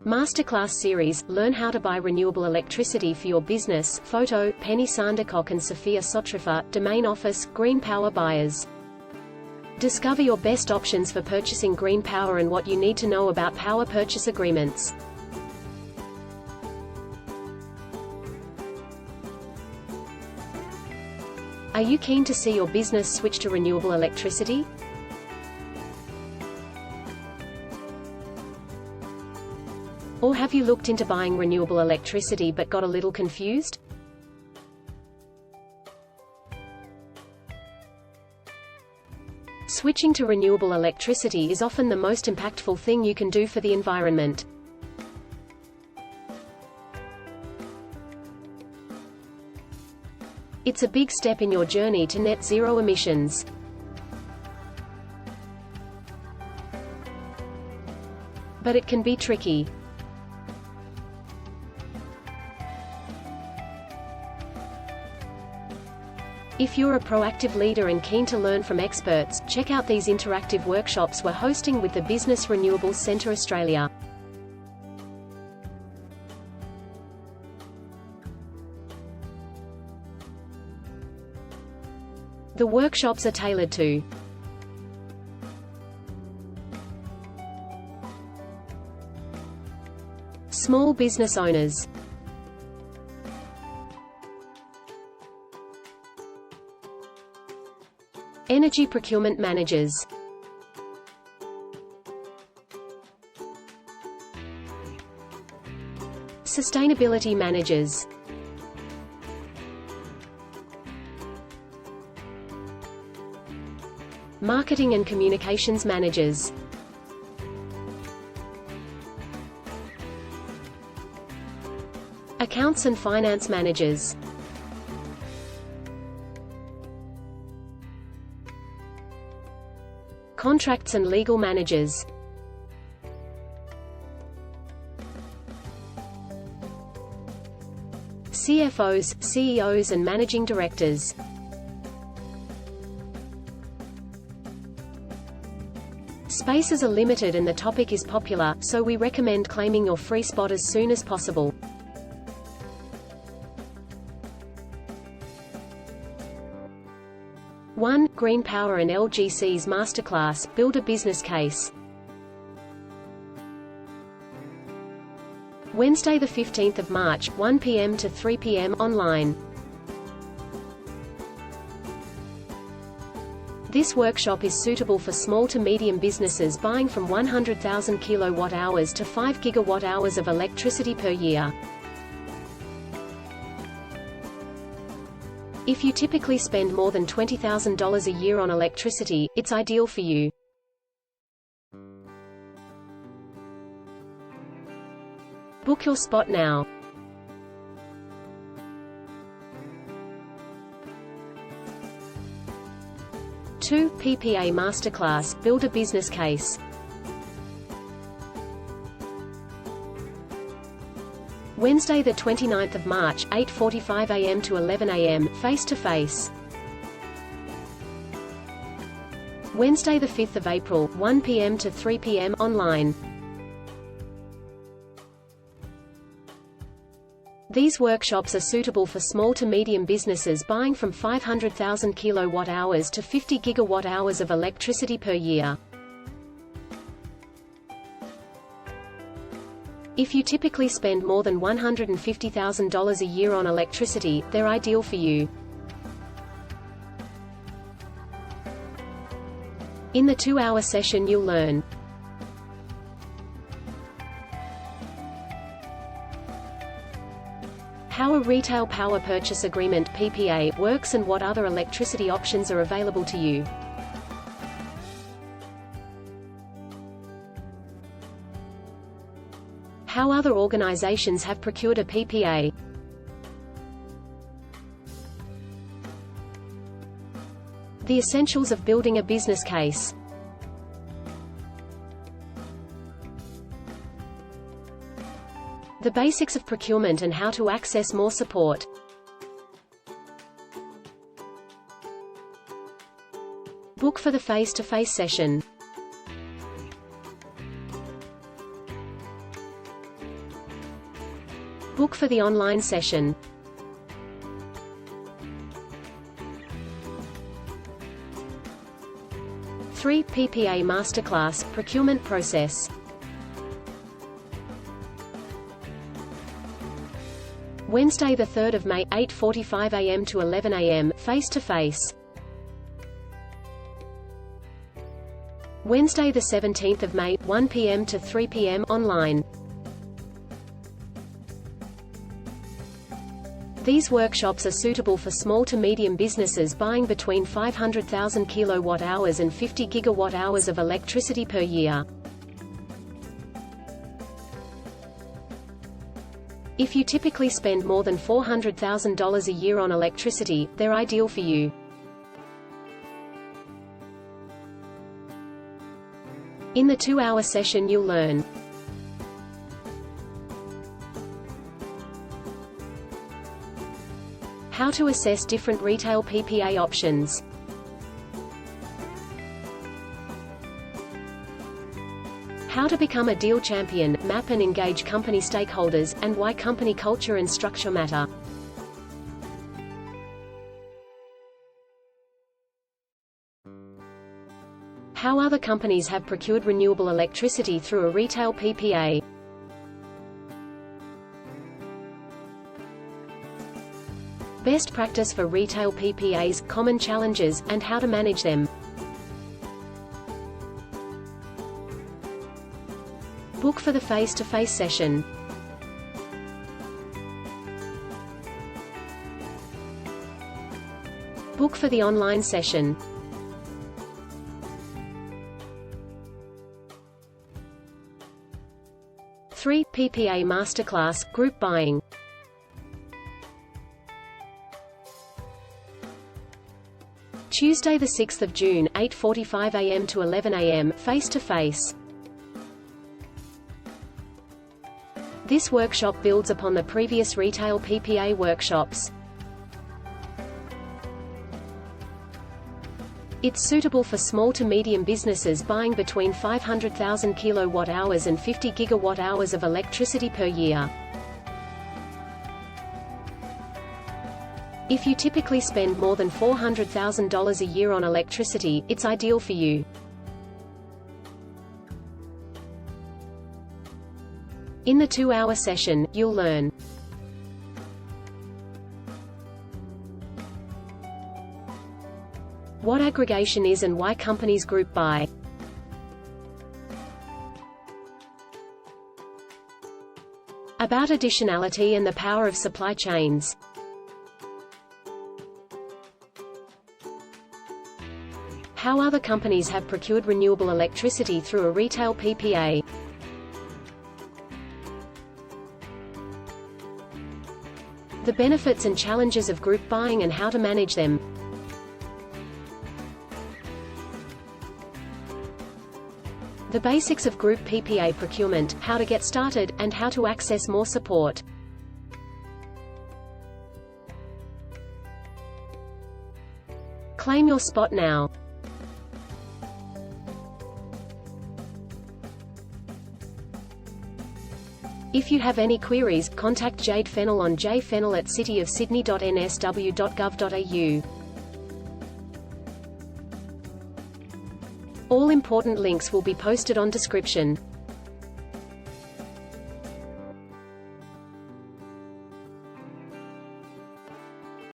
Masterclass series, learn how to buy renewable electricity for your business. Photo, Penny Sandercock and Sophia Sotrifa, Domain Office, GreenPower buyers. Discover your best options for purchasing green power and what you need to know about power purchase agreements. Are you keen to see your business switch to renewable electricity? Or have you looked into buying renewable electricity but got a little confused? Switching to renewable electricity is often the most impactful thing you can do for the environment. It's a big step in your journey to net zero emissions. But it can be tricky. If you're a proactive leader and keen to learn from experts, check out these interactive workshops we're hosting with the Business Renewables Centre Australia. The workshops are tailored to small business owners, energy procurement managers, sustainability managers, marketing and communications managers, accounts and finance managers, contracts and legal managers, CFOs, CEOs and managing directors. Spaces are limited and the topic is popular, so we recommend claiming your free spot as soon as possible. GreenPower and LGCs Masterclass, build a business case. Wednesday the 15th of March, 1 p.m. to 3 p.m. online. This workshop is suitable for small to medium businesses buying from 100,000 kilowatt-hours to 5 gigawatt-hours of electricity per year. If you typically spend more than $20,000 a year on electricity, it's ideal for you. Book your spot now. PPA Masterclass, build a business case. Wednesday the 29th of March, 8:45 a.m. to 11 a.m., face-to-face. Wednesday the 5th of April, 1 p.m. to 3 p.m. online. These workshops are suitable for small to medium businesses buying from 500,000 kilowatt-hours to 50 gigawatt-hours of electricity per year. If you typically spend more than $150,000 a year on electricity, they're ideal for you. In the 2-hour session you'll learn how a retail power purchase agreement (PPA) works and what other electricity options are available to you. How other organizations have procured a PPA. The essentials of building a business case. The basics of procurement and how to access more support. Book for the face-to-face session. Book for the online session. PPA Masterclass, Procurement Process. Wednesday 3 May, 8:45 a.m. to 11 a.m., face-to-face. Wednesday 17 May, 1 p.m. to 3 p.m., online. These workshops are suitable for small to medium businesses buying between 500,000 kilowatt-hours and 50 gigawatt-hours of electricity per year. If you typically spend more than $400,000 a year on electricity, they're ideal for you. In the 2-hour session you'll learn how to assess different retail PPA options, how to become a deal champion, map and engage company stakeholders, and why company culture and structure matter. How other companies have procured renewable electricity through a retail PPA. Best practice for retail PPAs, common challenges, and how to manage them. Book for the face-to-face session. Book for the online session. PPA Masterclass, Group Buying. Tuesday 6 June, 8:45 a.m. to 11 a.m., face-to-face. This workshop builds upon the previous retail PPA workshops. It's suitable for small to medium businesses buying between 500,000 kilowatt-hours and 50 gigawatt-hours of electricity per year. If you typically spend more than $400,000 a year on electricity, it's ideal for you. In the 2-hour session, you'll learn what aggregation is and why companies group buy, about additionality and the power of supply chains, how other companies have procured renewable electricity through a retail PPA, the benefits and challenges of group buying and how to manage them, the basics of group PPA procurement, how to get started, and how to access more support. Claim your spot now. If you have any queries, contact Jade Fennell on jfennell@cityofsydney.nsw.gov.au. All important links will be posted on description.